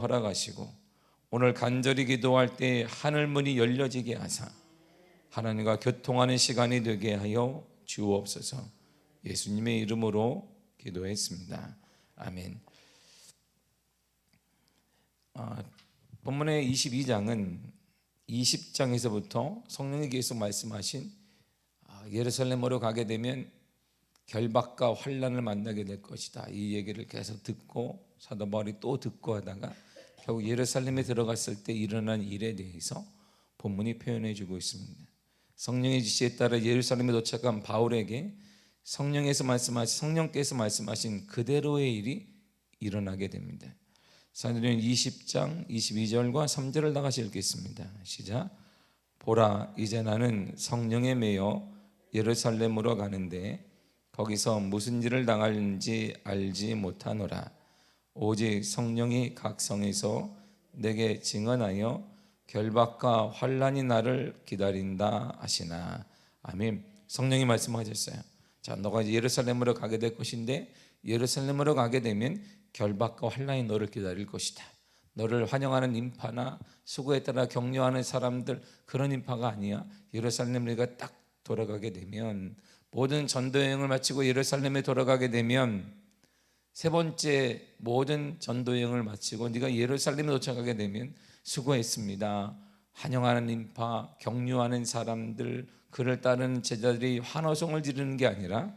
허락하시고 오늘 간절히 기도할 때 하늘 문이 열려지게 하사 하나님과 교통하는 시간이 되게 하여 주옵소서. 예수님의 이름으로 기도했습니다. 아멘. 본문의 22장은 20장에서부터 성령이 계속 말씀하신 예루살렘으로 가게 되면 결박과 환난을 만나게 될 것이다, 이 얘기를 계속 듣고 사도 바울이 또 듣고 하다가 결국 예루살렘에 들어갔을 때 일어난 일에 대해서 본문이 표현해 주고 있습니다. 성령의 지시에 따라 예루살렘에 도착한 바울에게 성령께서 말씀하신 그대로의 일이 일어나게 됩니다. 사도행전 20장 22절과 3절을 다 같이 읽겠습니다. 시작. 보라, 이제 나는 성령에 매여 예루살렘으로 가는데 거기서 무슨 일을 당할지 알지 못하노라. 오직 성령이 각 성에서 내게 증언하여 결박과 환난이 나를 기다린다 하시나. 아멘. 성령이 말씀하셨어요. 자, 너가 예루살렘으로 가게 될 것인데 예루살렘으로 가게 되면 결박과 환난이 너를 기다릴 것이다. 너를 환영하는 인파나 수고에 따라 격려하는 사람들, 그런 인파가 아니야. 예루살렘에 네가 딱 돌아가게 되면, 모든 전도 여행을 마치고 예루살렘에 돌아가게 되면, 세 번째 모든 전도 여행을 마치고 네가 예루살렘에 도착하게 되면 수고했습니다, 환영하는 인파, 격려하는 사람들, 그를 따르는 제자들이 환호성을 지르는 게 아니라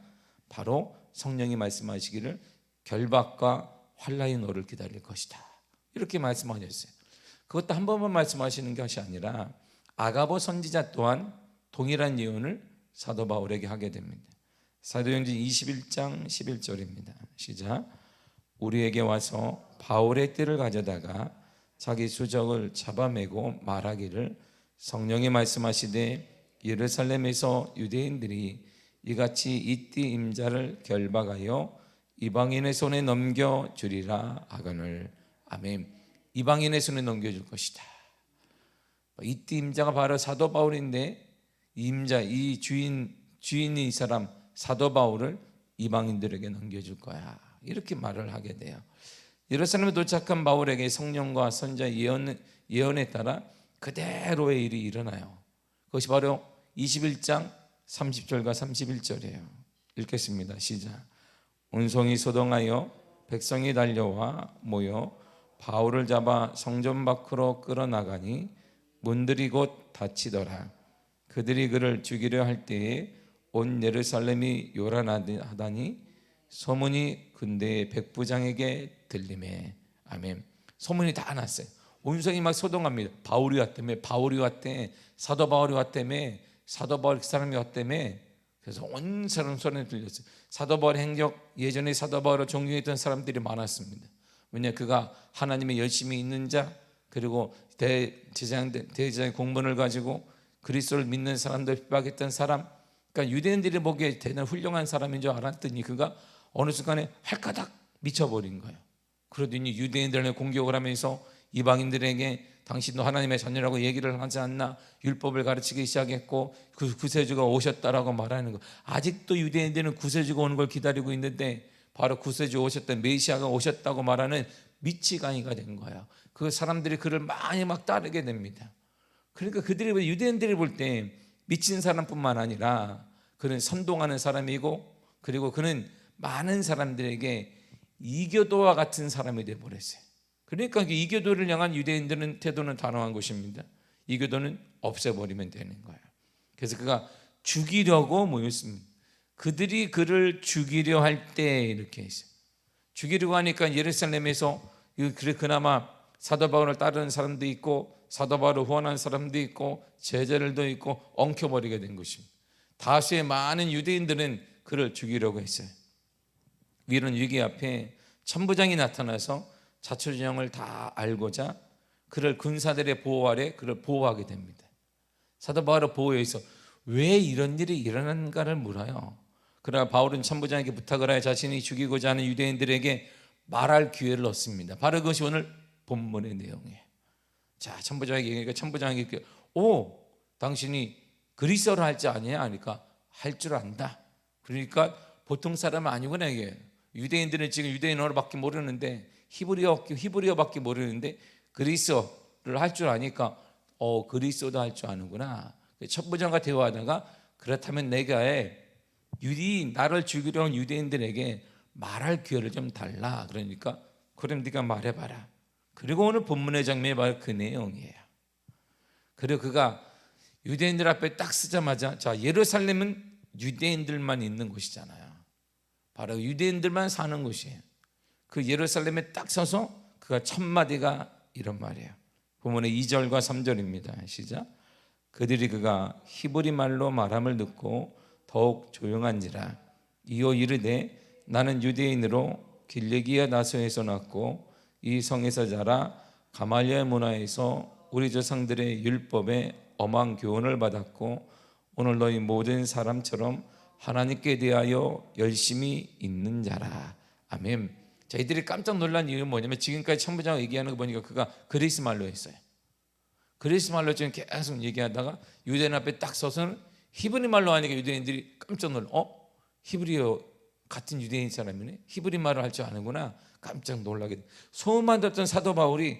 바로 성령이 말씀하시기를 결박과 환난이 너를 기다릴 것이다, 이렇게 말씀하셨어요. 그것도 한 번만 말씀하시는 것이 아니라 아가보 선지자 또한 동일한 예언을 사도 바울에게 하게 됩니다. 사도행전 21장 11절입니다. 시작. 우리에게 와서 바울의 띠를 가져다가 자기 수적을 잡아매고 말하기를 성령이 말씀하시되 예루살렘에서 유대인들이 이같이 이 띠 임자를 결박하여 이방인의 손에 넘겨주리라 하거늘. 아멘. 이방인의 손에 넘겨줄 것이다. 이 띠 임자가 바로 사도 바울인데, 이 임자, 이 주인이 이 사람 사도 바울을 이방인들에게 넘겨줄 거야, 이렇게 말을 하게 돼요. 예루살렘에 도착한 바울에게 성령과 선자 예언에 따라 그대로의 일이 일어나요. 그것이 바로 21장 30절과 31절이에요. 읽겠습니다. 시작. 온성이 소동하여 백성이 달려와 모여 바울을 잡아 성전 밖으로 끌어나가니 문들이 곧 닫히더라. 그들이 그를 죽이려 할 때에 온 예루살렘이 요란하다니 소문이 군대의 백부장에게 들리매. 아멘. 소문이 다 났어요. 온성이 막 소동합니다. 바울이 왔다며, 사도 바울이 왔다며, 사도 바울 그 사람이 왔다며. 그래서 온 사람 소리가 들렸어요. 사도 바울의 행적, 예전에 사도 바울을 존경했던 사람들이 많았습니다. 왜냐, 그가 하나님의 열심히 있는 자, 그리고 대제사장의 공문을 가지고 그리스도를 믿는 사람들 핍박했던 사람, 그러니까 유대인들이 보기에 대단히 훌륭한 사람인 줄 알았더니 그가 어느 순간에 활가닥 미쳐버린 거예요. 그러더니 유대인들을 공격을 하면서 이방인들에게 당신도 하나님의 자녀라고 얘기를 하지 않나, 율법을 가르치기 시작했고 그 구세주가 오셨다라고 말하는 거. 아직도 유대인들은 구세주가 오는 걸 기다리고 있는데 바로 구세주 오셨던 메시아가 오셨다고 말하는 미치광이가 된 거예요. 그 사람들이 그를 많이 막 따르게 됩니다. 그러니까 그들이, 유대인들이 볼 때 미친 사람뿐만 아니라 그는 선동하는 사람이고, 그리고 그는 많은 사람들에게 이교도와 같은 사람이 되어버렸어요. 그러니까 이교도를 향한 유대인들은 태도는 단호한 것입니다. 이교도는 없애버리면 되는 거예요. 그래서 그가 죽이려고 모였습니다. 그들이 그를 죽이려 할 때 이렇게 했어요. 죽이려고 하니까 예루살렘에서 그나마 사도 바울을 따르는 사람도 있고 사도 바울을 후원하는 사람도 있고 제자들도 있고 엉켜버리게 된 것입니다. 다수의 많은 유대인들은 그를 죽이려고 했어요. 이런 위기 앞에 천부장이 나타나서 자초지종을 다 알고자 그를 군사들의 보호 아래 그를 보호하게 됩니다. 사도 바울을 보호해서 왜 이런 일이 일어난가를 물어요. 그러나 바울은 천부장에게 부탁을 하여 자신이 죽이고자 하는 유대인들에게 말할 기회를 얻습니다. 바로 그것이 오늘 본문의 내용이에요. 자, 천부장에게 얘기하니까 천부장에게 당신이 그리스어를 할 줄 아냐? 하니까 할 줄 안다. 그러니까 보통 사람은 아니구나 이게. 유대인들은 지금 유대인어를 밖에 모르는데 히브리어밖에 모르는데 그리스어를 할 줄 아니까 그리스어도 할 줄 아는구나. 첩부장과 대화하다가 그렇다면 내가 나를 죽이려 는 유대인들에게 말할 기회를 좀 달라. 그러니까 그럼 네가 말해봐라. 그리고 오늘 본문의 장면이 바로 그 내용이에요. 그리고 그가 유대인들 앞에 딱 쓰자마자, 자, 예루살렘은 유대인들만 있는 곳이잖아요. 바로 유대인들만 사는 곳이에요. 그 예루살렘에 딱 서서 그가 첫 마디가 이런 말이에요. 본문의 2절과 3절입니다. 시작. 그들이 그가 히브리 말로 말함을 듣고 더욱 조용한지라. 이어 이르되 나는 유대인으로 길르기아 나소에서 났고 이 성에서 자라 가말리엘 문화에서 우리 조상들의 율법에 엄한 교훈을 받았고 오늘 너희 모든 사람처럼 하나님께 대하여 열심히 있는 자라. 아멘. 저희들이 깜짝 놀란 이유는 뭐냐면 지금까지 천부장 얘기하는 거 보니까 그가 그리스 말로 했어요. 그리스 말로 지금 계속 얘기하다가 유대인 앞에 딱 서서는 히브리 말로 하니까 유대인들이 깜짝 놀라. 히브리어 같은 유대인 사람이네. 히브리 말을 할 줄 아는구나. 깜짝 놀라게 돼. 소문만 듣던 사도 바울이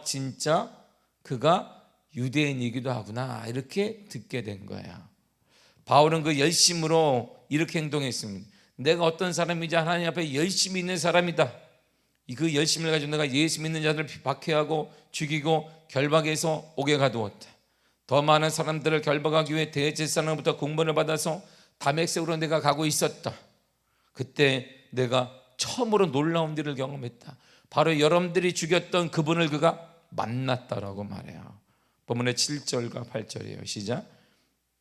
진짜 그가 유대인이기도 하구나 이렇게 듣게 된 거야. 바울은 그 열심으로 이렇게 행동했습니다. 내가 어떤 사람인지 하나님 앞에 열심히 있는 사람이다. 그 열심을 가지고 내가 예수 믿는 자들을 박해하고 죽이고 결박해서 옥에 가두었다. 더 많은 사람들을 결박하기 위해 대제사장부터 공문을 받아서 다메섹으로 내가 가고 있었다. 그때 내가 처음으로 놀라운 일을 경험했다. 바로 여러분들이 죽였던 그분을 그가 만났다라고 말해요. 본문의 7절과 8절이에요. 시작.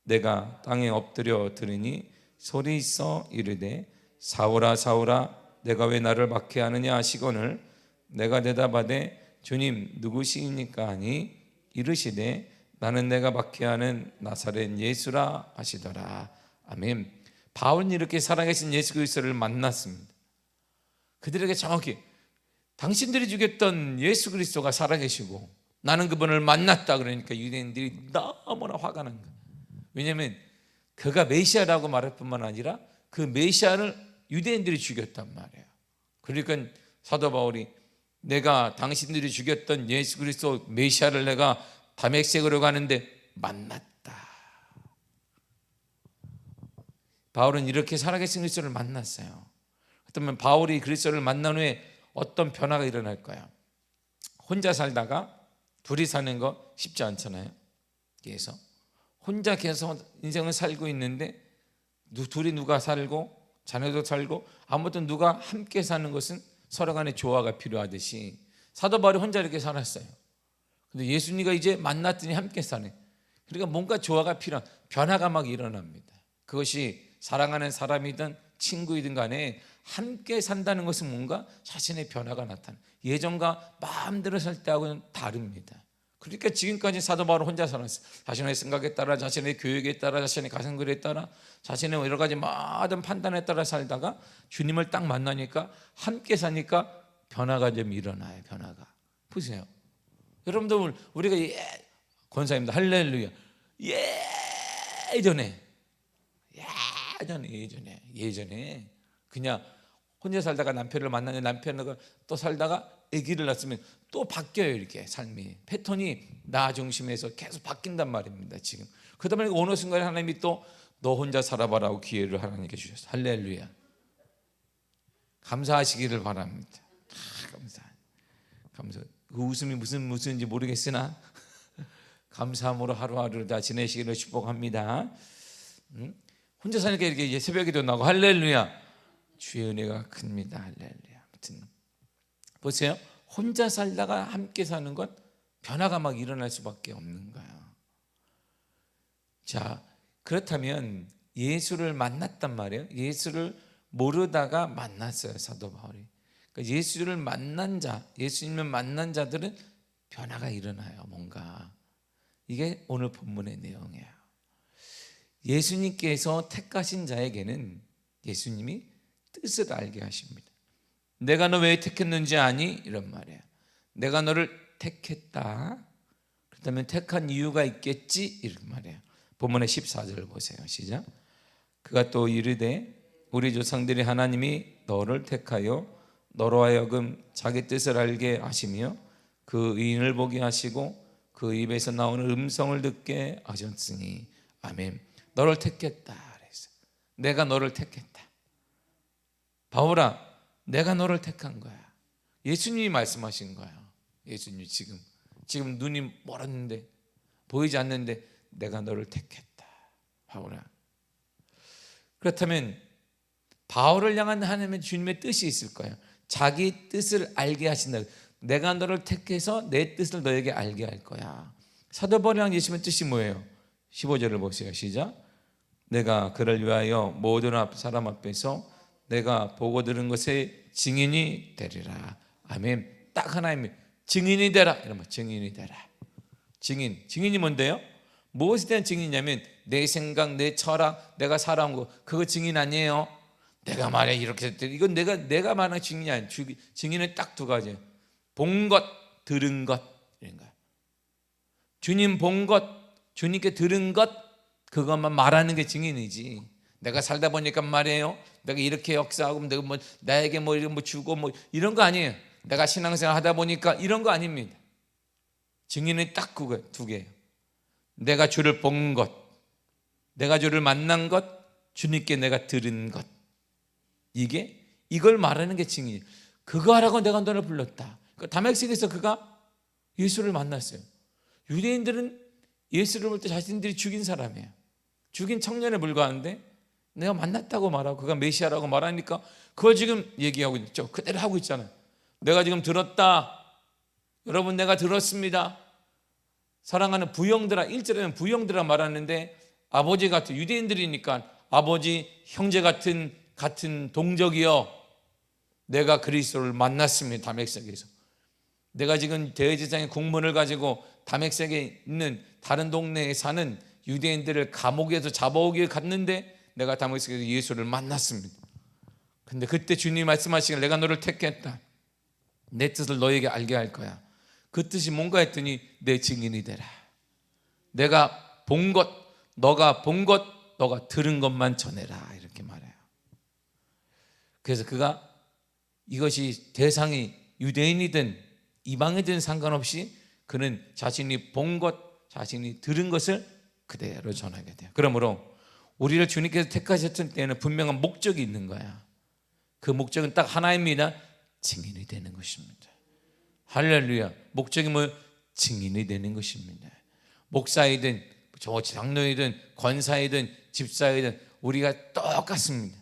내가 땅에 엎드려 들으니 소리 있어 이르되 사울아 사울아 내가 왜 나를 박해하느냐 하시거늘 내가 대답하되 주님 누구시입니까 하니 이르시되 나는 내가 박해하는 나사렛 예수라 하시더라. 아멘. 바울은 이렇게 살아계신 예수 그리스도를 만났습니다. 그들에게 정확히 당신들이 죽였던 예수 그리스도가 살아계시고 나는 그분을 만났다 그러니까 유대인들이 너무나 화가 난 거예요. 왜냐하면 그가 메시아라고 말할 뿐만 아니라 그 메시아를 유대인들이 죽였단 말이에요. 그러니까 사도 바울이 내가 당신들이 죽였던 예수 그리스도 메시아를 내가 다메섹으로 가는데 만났다. 바울은 이렇게 살아계신 그리스도를 만났어요. 그렇다면 바울이 그리스도를 만난 후에 어떤 변화가 일어날 거야? 혼자 살다가 둘이 사는 거 쉽지 않잖아요. 그래서 혼자 계속 인생을 살고 있는데 둘이 누가 살고 자녀도 살고 아무튼 누가 함께 사는 것은 서로 간에 조화가 필요하듯이 사도 바울이 혼자 이렇게 살았어요. 근데 예수님과 이제 만났더니 함께 사네. 그러니까 뭔가 조화가 필요한 변화가 막 일어납니다. 그것이 사랑하는 사람이든 친구이든 간에 함께 산다는 것은 뭔가 자신의 변화가 나타나. 예전과 마음대로 살 때하고는 다릅니다. 그러니까 지금까지 사도 바울은 혼자 살았어요. 자신의 생각에 따라, 자신의 교육에 따라, 자신의 가슴글에 따라, 자신의 여러 가지 모든 판단에 따라 살다가 주님을 딱 만나니까 함께 사니까 변화가 좀 일어나요. 변화가. 보세요. 여러분들 우리가 권사입니다. 할렐루야. 예전에 그냥 혼자 살다가 남편을 만나는 남편과 또 살다가 아기를 낳았으면 또 바뀌어요. 이렇게 삶이 패턴이 나 중심에서 계속 바뀐단 말입니다. 지금 그러다 보니까 어느 순간에 하나님이 또 너 혼자 살아봐라고 기회를 하나님께 주셨어요. 할렐루야. 감사하시기를 바랍니다. 감사. 그 웃음이 무슨 웃음인지 모르겠으나 감사함으로 하루하루를 다 지내시기를 축복합니다. 혼자 사니까 이렇게 새벽에도 나고 할렐루야. 주의 은혜가 큽니다. 할렐루야. 아무튼 보세요. 혼자 살다가 함께 사는 건 변화가 막 일어날 수밖에 없는 거예요. 자, 그렇다면 예수를 만났단 말이에요. 예수를 모르다가 만났어요. 사도 바울이. 그러니까 예수를 만난 자, 예수님을 만난 자들은 변화가 일어나요. 뭔가 이게 오늘 본문의 내용이에요. 예수님께서 택하신 자에게는 예수님이 뜻을 알게 하십니다. 내가 너 왜 택했는지 아니? 이런 말이에요. 내가 너를 택했다. 그렇다면 택한 이유가 있겠지? 이런 말이에요. 본문의 14절 보세요. 시작. 그가 또 이르되 우리 조상들이 하나님이 너를 택하여 너로 하여금 자기 뜻을 알게 하시며 그 의인을 보게 하시고 그 입에서 나오는 음성을 듣게 하셨으니 아멘. 너를 택했다 그랬어요. 내가 너를 택했다. 바울아, 내가 너를 택한 거야. 예수님이 말씀하신 거야. 예수님이 지금 눈이 멀었는데 보이지 않는데 내가 너를 택했다. 바울아. 그렇다면 바울을 향한 하나님의 주님의 뜻이 있을 거예요. 자기 뜻을 알게 하신다. 내가 너를 택해서 내 뜻을 너에게 알게 할 거야. 사도 바울이 향한 예수님의 뜻이 뭐예요? 15절을 보세요. 시작. 내가 그를 위하여 모든 사람 앞에서 내가 보고 들은 것의 증인이 되리라. 아멘. 딱 하나입니다. 증인이 되라. 이러면 증인이 되라. 증인이 뭔데요? 무엇에 대한 증인이냐면 내 생각, 내 철학, 내가 살아온 거 그거 증인 아니에요. 내가 말해 이렇게 했더니 이건 내가 말하는 증인이 아니에요. 증인은 딱 두 가지예요. 본 것, 들은 것 이런 거예요. 주님 본 것, 주님께 들은 것 그것만 말하는 게 증인이지. 내가 살다 보니까 말이에요. 내가 이렇게 역사하고 내가 나에게 이런 주고 이런 거 아니에요. 내가 신앙생활 하다 보니까 이런 거 아닙니다. 증인은 딱 그거 두 개예요. 내가 주를 본 것, 내가 주를 만난 것, 주님께 내가 들은 것. 이걸 말하는 게 증인이에요. 그거 하라고 내가 너를 불렀다. 다메섹에서 그가 예수를 만났어요. 유대인들은 예수를 볼 때 자신들이 죽인 사람이에요. 죽인 청년에 불과한데 내가 만났다고 말하고 그가 메시아라고 말하니까 그걸 지금 얘기하고 있죠. 그대로 하고 있잖아요. 내가 지금 들었다. 여러분 내가 들었습니다. 사랑하는 부형들아, 1절에는 부형들아 말하는데 아버지 같은 유대인들이니까 아버지 형제 같은 동족이여 내가 그리스도를 만났습니다. 다메섹에서 내가 지금 대제사장의 공문을 가지고 다메섹에 있는 다른 동네에 사는 유대인들을 감옥에서 잡아오기에 갔는데 내가 다메섹에서 예수를 만났습니다. 근데 그때 주님이 말씀하시길 내가 너를 택했다. 내 뜻을 너에게 알게 할 거야. 그 뜻이 뭔가 했더니 내 증인이 되라. 내가 본 것, 너가 본 것, 너가 들은 것만 전해라. 이렇게 말해요. 그래서 그가 이것이 대상이 유대인이든 이방이든 상관없이 그는 자신이 본 것, 자신이 들은 것을 그대로 전하게 돼요. 그러므로 우리를 주님께서 택하셨을 때는 분명한 목적이 있는 거야. 그 목적은 딱 하나입니다. 증인이 되는 것입니다. 할렐루야. 목적이 뭐예요? 증인이 되는 것입니다. 목사이든 장로이든 권사이든 집사이든 우리가 똑같습니다.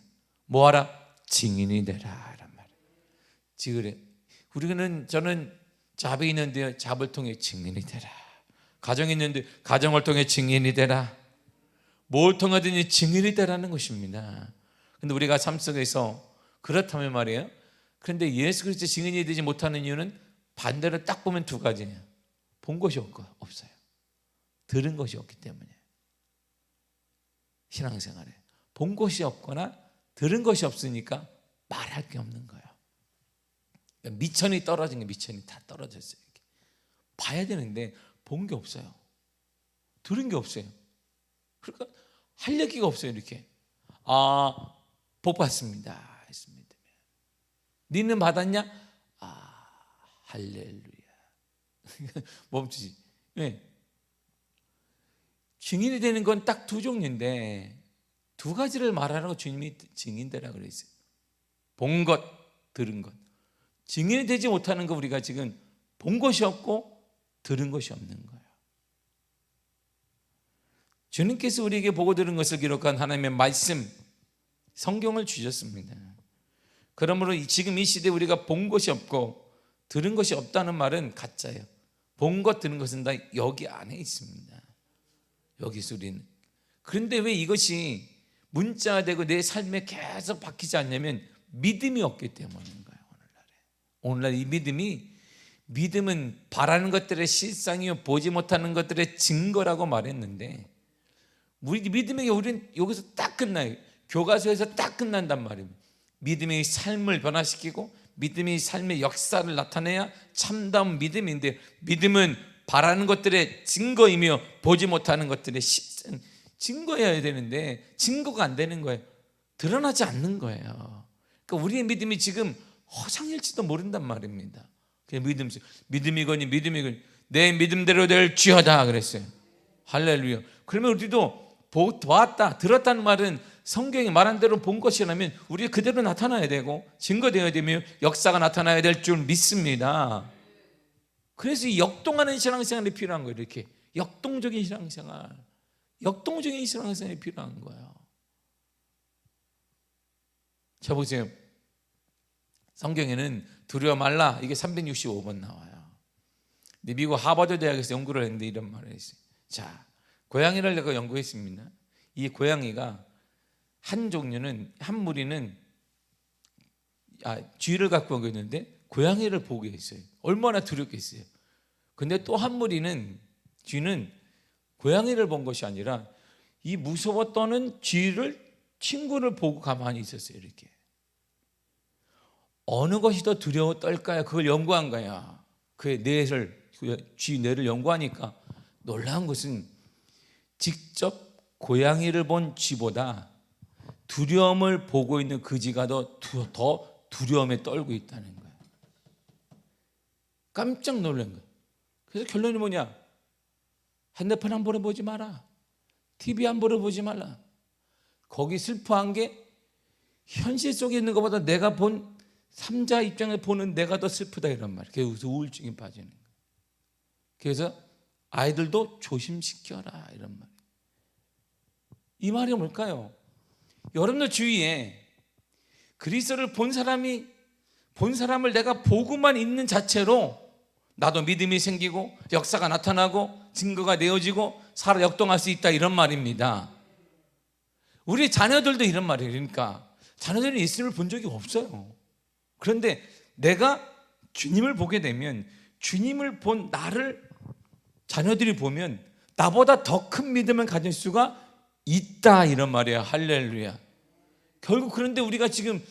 뭐하라? 증인이 되라 이란 말이에요. 그래. 저는 잡이 있는데요. 잡을 통해 증인이 되라. 가정이 있는데 가정을 통해 증인이 되라. 뭘 통하든지 증인이 되라는 것입니다. 근데 우리가 삶 속에서 그렇다면 말이에요. 그런데 예수 그리스도 증인이 되지 못하는 이유는 반대로 딱 보면 두 가지예요. 본 것이 없어요. 들은 것이 없기 때문에. 신앙생활에 본 것이 없거나 들은 것이 없으니까 말할 게 없는 거예요. 미천이 떨어진 게 미천이 다 떨어졌어요. 이렇게. 봐야 되는데 본 게 없어요. 들은 게 없어요. 그러니까 할 얘기가 없어요. 이렇게 복 받습니다 했습니다. 니는 받았냐? 할렐루야. 멈추지. 왜? 증인이 되는 건 딱 두 종류인데 두 가지를 말하라고 주님이 증인되라 그랬어요. 본 것, 들은 것. 증인이 되지 못하는 거 우리가 지금 본 것이 없고 들은 것이 없는 거예요. 주님께서 우리에게 보고 들은 것을 기록한 하나님의 말씀, 성경을 주셨습니다. 그러므로 지금 이 시대에 우리가 본 것이 없고 들은 것이 없다는 말은 가짜예요. 본 것, 들은 것은 다 여기 안에 있습니다. 여기서 우리는. 그런데 왜 이것이 문자되고 내 삶에 계속 바뀌지 않냐면 믿음이 없기 때문인 거예요. 오늘날 이 믿음은 바라는 것들의 실상이요 보지 못하는 것들의 증거라고 말했는데 우리 믿음에게 우리는 여기서 딱 끝나요. 교과서에서 딱 끝난단 말이에요. 믿음의 삶을 변화시키고 믿음의 삶의 역사를 나타내야 참다운 믿음인데 믿음은 바라는 것들의 증거이며 보지 못하는 것들의 실상, 증거여야 되는데 증거가 안 되는 거예요. 드러나지 않는 거예요. 그러니까 우리의 믿음이 지금 허상일지도 모른단 말입니다. 그냥 믿음이거니 내 믿음대로 될지어다 그랬어요. 할렐루야. 그러면 우리도 보았다, 들었다는 말은 성경이 말한 대로 본 것이라면 우리가 그대로 나타나야 되고 증거되어야 되며 역사가 나타나야 될 줄 믿습니다. 그래서 이 역동하는 신앙생활이 필요한 거예요. 이렇게 역동적인 신앙생활이 필요한 거예요. 자 보세요. 성경에는 두려워 말라 이게 365번 나와요. 근데 미국 하버드 대학에서 연구를 했는데 이런 말을 했어요. 자, 고양이를 내가 연구했습니다. 이 고양이가 한 종류는, 한 무리는 쥐를 갖고 오고 있는데 고양이를 보게 했어요. 얼마나 두렵겠어요. 근데 또 한 무리는, 쥐는 고양이를 본 것이 아니라 이 무서워 떠는 친구를 보고 가만히 있었어요. 이렇게. 어느 것이 더 두려워 떨까요? 그걸 연구한 거야. 그의 쥐 뇌를 연구하니까 놀라운 것은 직접 고양이를 본 쥐보다 두려움을 보고 있는 그 쥐가 더 두려움에 떨고 있다는 거예요. 깜짝 놀란 거예요. 그래서 결론이 뭐냐? 핸드폰 함부로 보지 마라. TV 함부로 보지 말라. 거기 슬퍼한 게 현실 속에 있는 것보다 내가 본 삼자 입장에 보는 내가 더 슬프다 이런 말이에요. 그래서 우울증에 빠지는 거예요. 그래서 아이들도 조심시켜라 이런 말이에요. 이 말이 뭘까요? 여러분들 주위에 그리스도를 본 사람을 내가 보고만 있는 자체로 나도 믿음이 생기고 역사가 나타나고 증거가 되어지고 살아 역동할 수 있다 이런 말입니다. 우리 자녀들도 이런 말이에요. 그러니까 자녀들은 예수님을 본 적이 없어요. 그런데 내가 주님을 보게 되면 주님을 본 나를 자녀들이 보면 나보다 더 큰 믿음을 가질 수가 있다 이런 말이에요. 할렐루야. 결국 그런데 우리가 지금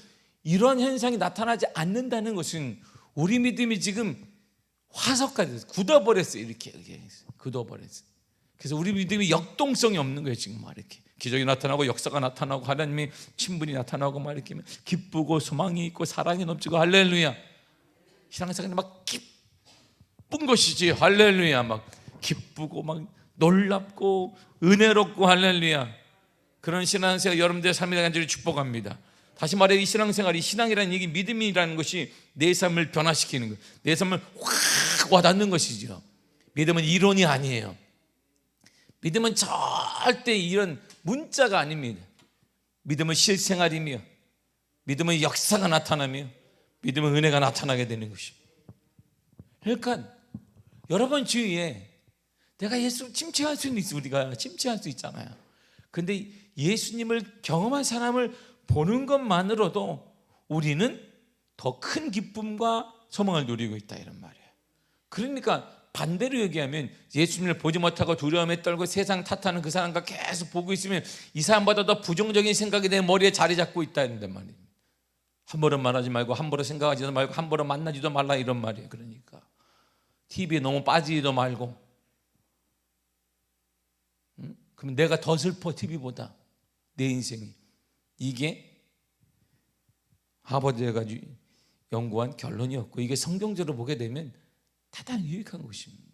이런 현상이 나타나지 않는다는 것은 우리 믿음이 지금 화석까지 굳어버렸어요. 이렇게 굳어버렸어요. 그래서 우리 믿음이 역동성이 없는 거예요. 지금 막 이렇게 기적이 나타나고 역사가 나타나고 하나님의 친분이 나타나고 막 이렇게 기쁘고 소망이 있고 사랑이 넘치고 할렐루야. 신앙생활이 막 기쁜 것이지. 할렐루야. 막 기쁘고 막 놀랍고 은혜롭고 할렐루야. 그런 신앙생활 여러분들의 삶에 간절히 축복합니다. 다시 말해 이 신앙생활이 신앙이라는 얘기 믿음이라는 것이 내 삶을 변화시키는 거예요. 내 삶을 확 와닿는 것이죠. 믿음은 이론이 아니에요. 믿음은 절대 이런 문자가 아닙니다. 믿음은 실생활이며 믿음은 역사가 나타나며 믿음은 은혜가 나타나게 되는 것입니다. 그러니까 여러분 주위에 내가 예수를 침체할 수는 있어. 우리가 침체할 수 있잖아요. 근데 예수님을 경험한 사람을 보는 것만으로도 우리는 더 큰 기쁨과 소망을 누리고 있다 이런 말이에요. 그러니까 반대로 얘기하면 예수님을 보지 못하고 두려움에 떨고 세상 탓하는 그 사람과 계속 보고 있으면 이 사람보다 더 부정적인 생각이 내 머리에 자리 잡고 있다는 말이에요. 함부로 말하지 말고 함부로 생각하지도 말고 함부로 만나지도 말라 이런 말이에요. 그러니까 TV에 너무 빠지지도 말고. 그럼 내가 더 슬퍼 TV보다 내 인생이. 이게 하버드가 연구한 결론이었고 이게 성경적으로 보게 되면 대단히 유익한 것입니다.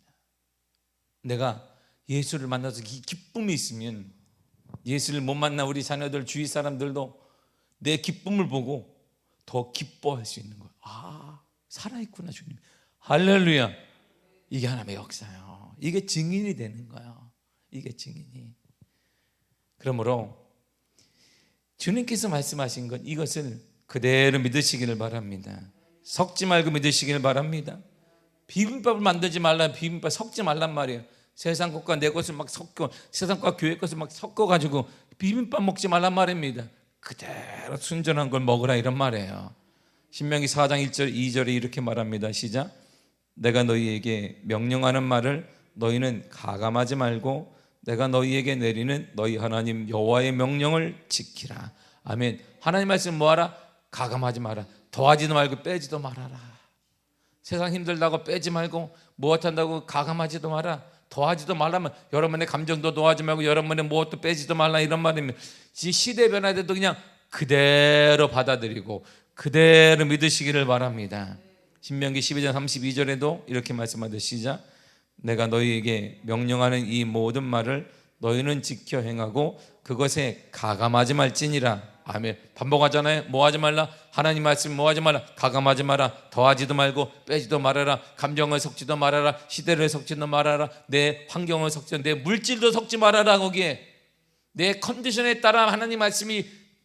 내가 예수를 만나서 기쁨이 있으면 예수를 못 만나 우리 자녀들 주위 사람들도 내 기쁨을 보고 더 기뻐할 수 있는 거예요. 아, 살아있구나 주님. 할렐루야. 이게 하나님의 역사예요. 이게 증인이 되는 거예요. 이게 증인이. 그러므로 주님께서 말씀하신 것 이것을 그대로 믿으시기를 바랍니다. 섞지 말고 믿으시기를 바랍니다. 비빔밥을 만들지 말라. 비빔밥 섞지 말란 말이에요. 세상 것과 내 것을 막 섞어, 세상 것과 교회 것을 막 섞어가지고 비빔밥 먹지 말란 말입니다. 그대로 순전한 걸 먹으라 이런 말이에요. 신명기 4장 1절 2절에 이렇게 말합니다. 시작. 내가 너희에게 명령하는 말을 너희는 가감하지 말고 내가 너희에게 내리는 너희 하나님 여호와의 명령을 지키라. 아멘. 하나님 말씀 뭐하라? 가감하지 마라. 더하지도 말고 빼지도 말아라. 세상 힘들다고 빼지 말고 무엇한다고 가감하지도 마라. 더하지도 말라면 여러분의 감정도 더하지 말고 여러분의 무엇도 빼지도 말라 이런 말입니다. 시대 변화에도 그냥 그대로 받아들이고 그대로 믿으시기를 바랍니다. 신명기 12장 32절에도 이렇게 말씀하듯 시작. 내가 너희에게 명령하는 이 모든 말을 너희는 지켜 행하고 그것에 가감하지 말지니라. 아멘. 반복하잖아요. 뭐 하지 말라? 하나님 말씀 뭐 하지 말라? 가감하지 마라. 더하지도 말고 빼지도 말아라. 감정을 섞지도 말아라. 시대를 섞지도 말아라. 내 환경을 섞지, 내 물질도 섞지 말아라. 거기에 내 컨디션에 따라 하나님 말씀이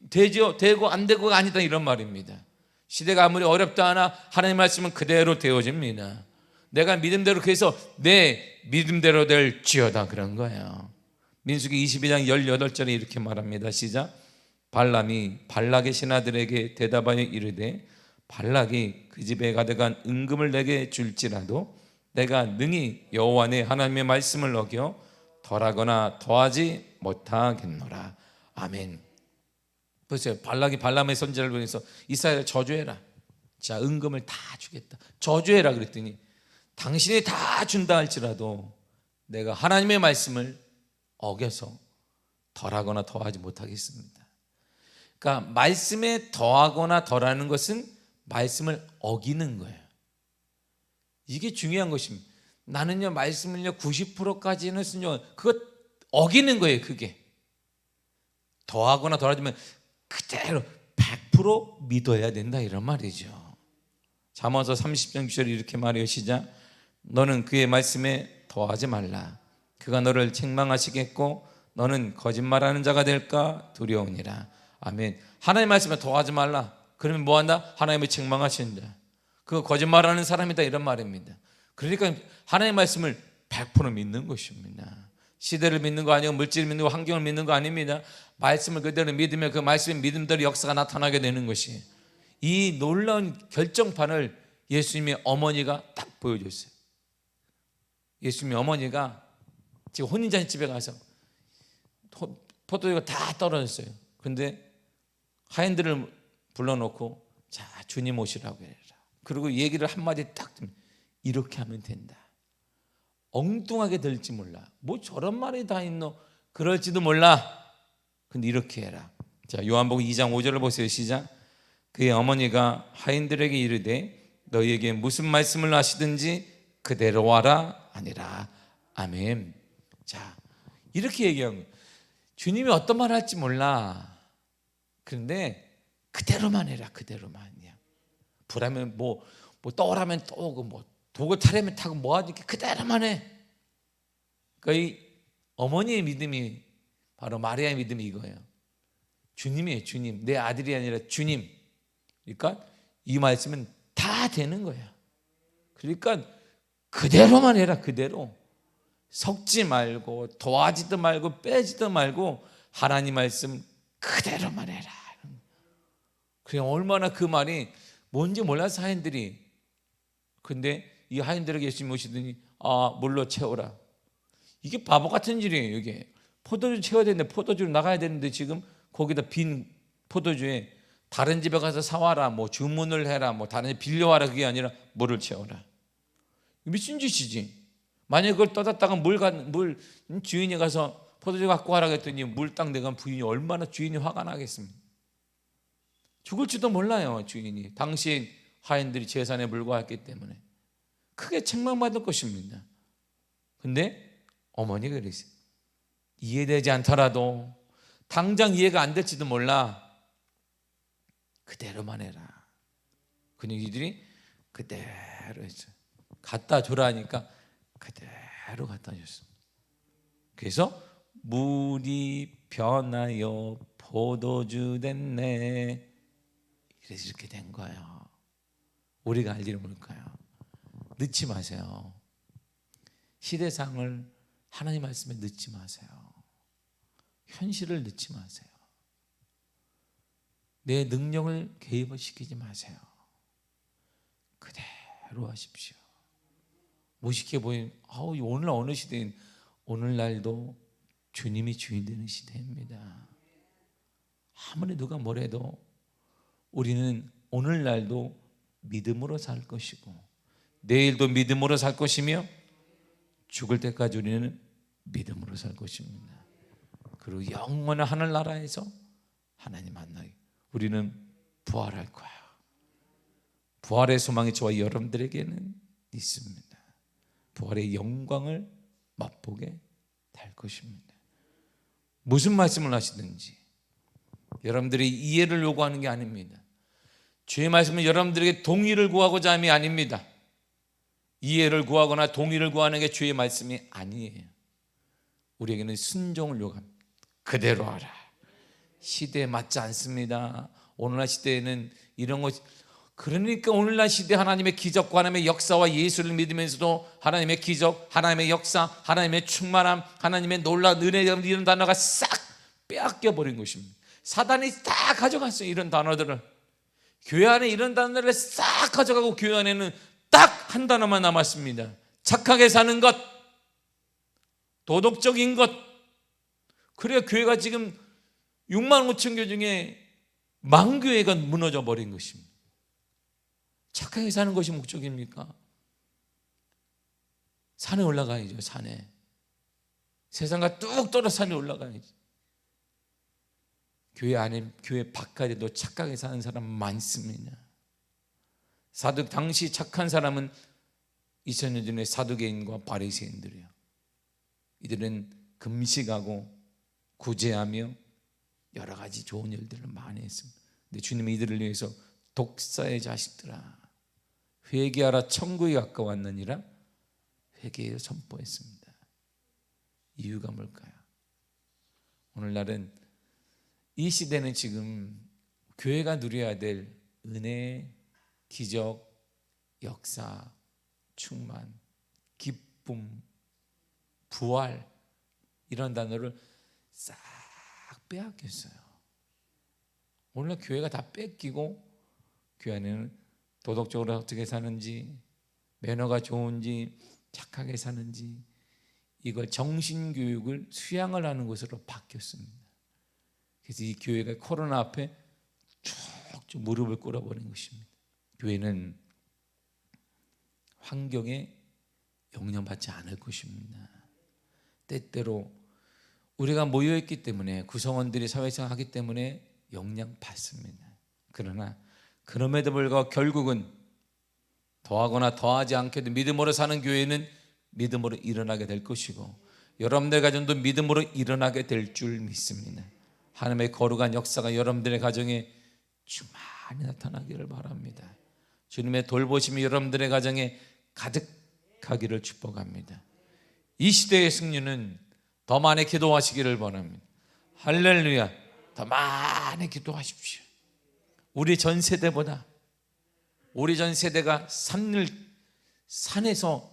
되고 안 되고가 아니다, 이런 말입니다. 시대가 아무리 어렵다 하나 하나님 말씀은 그대로 되어집니다. 내가 믿음대로, 그래서 내 믿음대로 될지어다, 그런 거예요. 민수기 22장 18절에 이렇게 말합니다. 시작. 발람이 발락의 신하들에게 대답하여 이르되 발락이 그 집에 가득한 은금을 내게 줄지라도 내가 능히 여호와 내 하나님의 말씀을 어겨 덜하거나 더하지 못하겠노라. 아멘. 보세요. 발락이 발람의 선지자를 보내서 이스라엘 저주해라. 자, 은금을 다 주겠다. 저주해라 그랬더니 당신이 다 준다 할지라도 내가 하나님의 말씀을 어겨서 덜하거나 더하지 못하겠습니다. 그러니까 말씀에 더하거나 덜하는 것은 말씀을 어기는 거예요. 이게 중요한 것입니다. 나는요 말씀을요 90%까지는 순종, 그거 어기는 거예요. 그게 더하거나 덜하지만 그대로 100% 믿어야 된다, 이런 말이죠. 잠언서 30장 6절에 이렇게 말해요. 시작. 너는 그의 말씀에 더하지 말라. 그가 너를 책망하시겠고 너는 거짓말하는 자가 될까 두려우니라. 아멘. 하나님 말씀에 더하지 말라. 그러면 뭐한다? 하나님이 책망하신다. 그거 거짓말하는 사람이다, 이런 말입니다. 그러니까 하나님 말씀을 100% 믿는 것입니다. 시대를 믿는 거 아니고 물질을 믿는 거, 환경을 믿는 거 아닙니다. 말씀을 그대로 믿으면 그 말씀의 믿음대로 역사가 나타나게 되는 것이, 이 놀라운 결정판을 예수님의 어머니가 딱 보여줬어요. 예수님의 어머니가 지금 혼인잔치집에 가서 포도주가 다 떨어졌어요. 그런데 하인들을 불러놓고 자, 주님 오시라고 해라. 그리고 얘기를 한마디 딱 듣면 이렇게 하면 된다. 엉뚱하게 될지 몰라. 뭐 저런 말이 다 있노? 그럴지도 몰라. 근데 이렇게 해라. 자, 요한복음 2장 5절을 보세요. 시작. 그의 어머니가 하인들에게 이르되 너희에게 무슨 말씀을 하시든지 그대로 하라 아니라. 아멘. 자, 이렇게 얘기한 거예요. 주님이 어떤 말 할지 몰라. 그런데 그대로만 해라. 그대로만이야. 불하면 뭐 떠오르면 떠오고 뭐 독을 타려면 타고 뭐 하지, 그대로만 해. 그러니까 이 어머니의 믿음이 바로 마리아의 믿음이 이거예요. 주님이에요. 주님. 내 아들이 아니라 주님. 그러니까 이 말씀은 다 되는 거야. 그러니까 그대로만 해라. 그대로. 섞지 말고 더하지도 말고 빼지도 말고 하나님 말씀 그대로만 해라. 그냥 얼마나 그 말이 뭔지 몰라서 하인들이, 근데 이 하인들에게 예수님 오시더니 물로 채워라. 이게 바보 같은 일이에요. 이게 포도주 채워야 되는데, 포도주로 나가야 되는데 지금 거기다 빈 포도주에 다른 집에 가서 사와라, 뭐 주문을 해라, 뭐 다른 집 빌려와라, 그게 아니라 물을 채워라. 미친 짓이지. 만약에 그걸 떠났다가 물 주인이 가서 포도주 갖고 와라 했더니 물 딱 내가 부인이 얼마나 주인이 화가 나겠습니까? 죽을지도 몰라요. 주인이 당시 하인들이 제산에 불과했기 때문에 크게 책망받을 것입니다. 근데 어머니가 그랬어요. 이해되지 않더라도, 당장 이해가 안 될지도 몰라, 그대로만 해라. 그냥 이들이 그대로 했어요. 갖다 줘라 하니까 그대로 갖다 줬습니다. 그래서 물이 변하여 포도주 됐네. 그래서 이렇게 된 거예요. 우리가 할 일은 뭘까요? 늦지 마세요. 시대상을 하나님 말씀에 늦지 마세요. 현실을 늦지 마세요. 내 능력을 개입을 시키지 마세요. 그대로 하십시오. 무식해 보이는 오늘 어느 시대인, 오늘날도 주님이 주인 되는 시대입니다. 아무리 누가 뭐래도 우리는 오늘날도 믿음으로 살 것이고 내일도 믿음으로 살 것이며 죽을 때까지 우리는 믿음으로 살 것입니다. 그리고 영원한 하늘나라에서 하나님 만나기, 우리는 부활할 거야. 부활의 소망이 저와 여러분들에게는 있습니다. 부활의 영광을 맛보게 될 것입니다. 무슨 말씀을 하시든지 여러분들이 이해를 요구하는 게 아닙니다. 주의 말씀은 여러분들에게 동의를 구하고자 함이 아닙니다. 이해를 구하거나 동의를 구하는 게 주의 말씀이 아니에요. 우리에게는 순종을 요구합니다. 그대로 하라. 시대에 맞지 않습니다. 오늘날 시대에는 이런 것, 그러니까 오늘날 시대 하나님의 기적과 하나님의 역사와 예수를 믿으면서도 하나님의 기적, 하나님의 역사, 하나님의 충만함, 하나님의 놀라운 은혜, 이런 단어가 싹 빼앗겨 버린 것입니다. 사단이 다 가져갔어요. 이런 단어들을. 교회 안에 이런 단어를 싹 가져가고 교회 안에는 딱 한 단어만 남았습니다. 착하게 사는 것, 도덕적인 것. 그래야 교회가 지금 6만 5천 교 중에 만교회가 무너져 버린 것입니다. 착하게 사는 것이 목적입니까? 산에 올라가야죠. 산에. 세상과 뚝 떨어져 산에 올라가야지. 교회 안에, 교회 바깥에도 착하게 사는 사람 많습니다. 당시 착한 사람은 2000년 전에 사두개인과 바리새인들이에요. 이들은 금식하고 구제하며 여러 가지 좋은 일들을 많이 했습니다. 근데 주님은 이들을 위해서 독사의 자식들아 회개하라 천국이 가까웠느니라 회개에 선포했습니다. 이유가 뭘까요? 오늘날은 이 시대는 지금 교회가 누려야 될 은혜, 기적, 역사, 충만, 기쁨, 부활 이런 단어를 싹 빼앗겼어요. 오늘날 교회가 다 뺏기고 교회 안에는 도덕적으로 어떻게 사는지, 매너가 좋은지, 착하게 사는지 이걸 정신교육을 수양을 하는 것으로 바뀌었습니다. 그래서 이 교회가 코로나 앞에 쭉쭉 무릎을 꿇어버린 것입니다. 교회는 환경에 영향받지 않을 것입니다. 때때로 우리가 모여있기 때문에 구성원들이 사회생활 하기 때문에 영향받습니다. 그러나 그럼에도 불구하고 결국은 더하거나 더하지 않게도 믿음으로 사는 교회는 믿음으로 일어나게 될 것이고 여러분들 가정도 믿음으로 일어나게 될 줄 믿습니다. 하나님의 거룩한 역사가 여러분들의 가정에 충만히 나타나기를 바랍니다. 주님의 돌보심이 여러분들의 가정에 가득하기를 축복합니다. 이 시대의 승리는 더 많이 기도하시기를 바랍니다. 할렐루야. 더 많이 기도하십시오. 우리 전 세대보다 우리 전 세대가 산에서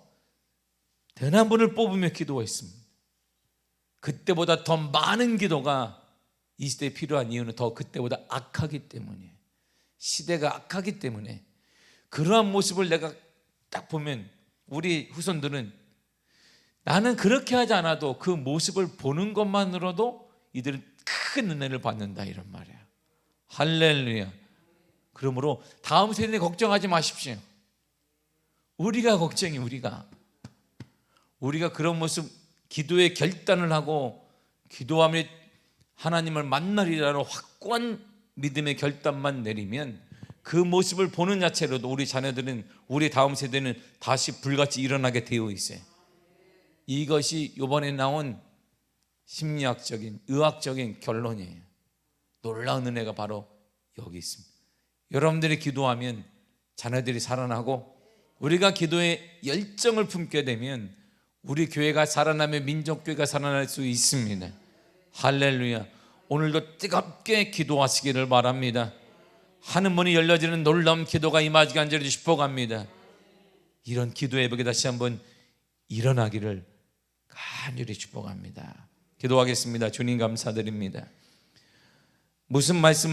대나무를 뽑으며 기도했습니다. 그때보다 더 많은 기도가 이 시대에 필요한 이유는 더 그때보다 악하기 때문이에요. 시대가 악하기 때문에 그러한 모습을 내가 딱 보면 우리 후손들은 나는 그렇게 하지 않아도 그 모습을 보는 것만으로도 이들은 큰 은혜를 받는다 이런 말이에요. 할렐루야. 그러므로 다음 세대에 걱정하지 마십시오. 우리가 걱정이 우리가 그런 모습 기도의 결단을 하고 기도하며 하나님을 만나리라는 확고한 믿음의 결단만 내리면 그 모습을 보는 자체로도 우리 자녀들은 우리 다음 세대는 다시 불같이 일어나게 되어 있어요. 이것이 이번에 나온 심리학적인 의학적인 결론이에요. 놀라운 은혜가 바로 여기 있습니다. 여러분들이 기도하면 자녀들이 살아나고 우리가 기도에 열정을 품게 되면 우리 교회가 살아나면 민족교회가 살아날 수 있습니다. 할렐루야. 오늘도 뜨겁게 기도하시기를 바랍니다. 하늘 문이 열려지는 놀라운 기도가 임하기 간절히 축복합니다. 이런 기도의 회복이 다시 한번 일어나기를 간절히 축복합니다. 기도하겠습니다. 주님 감사드립니다. 무슨 말씀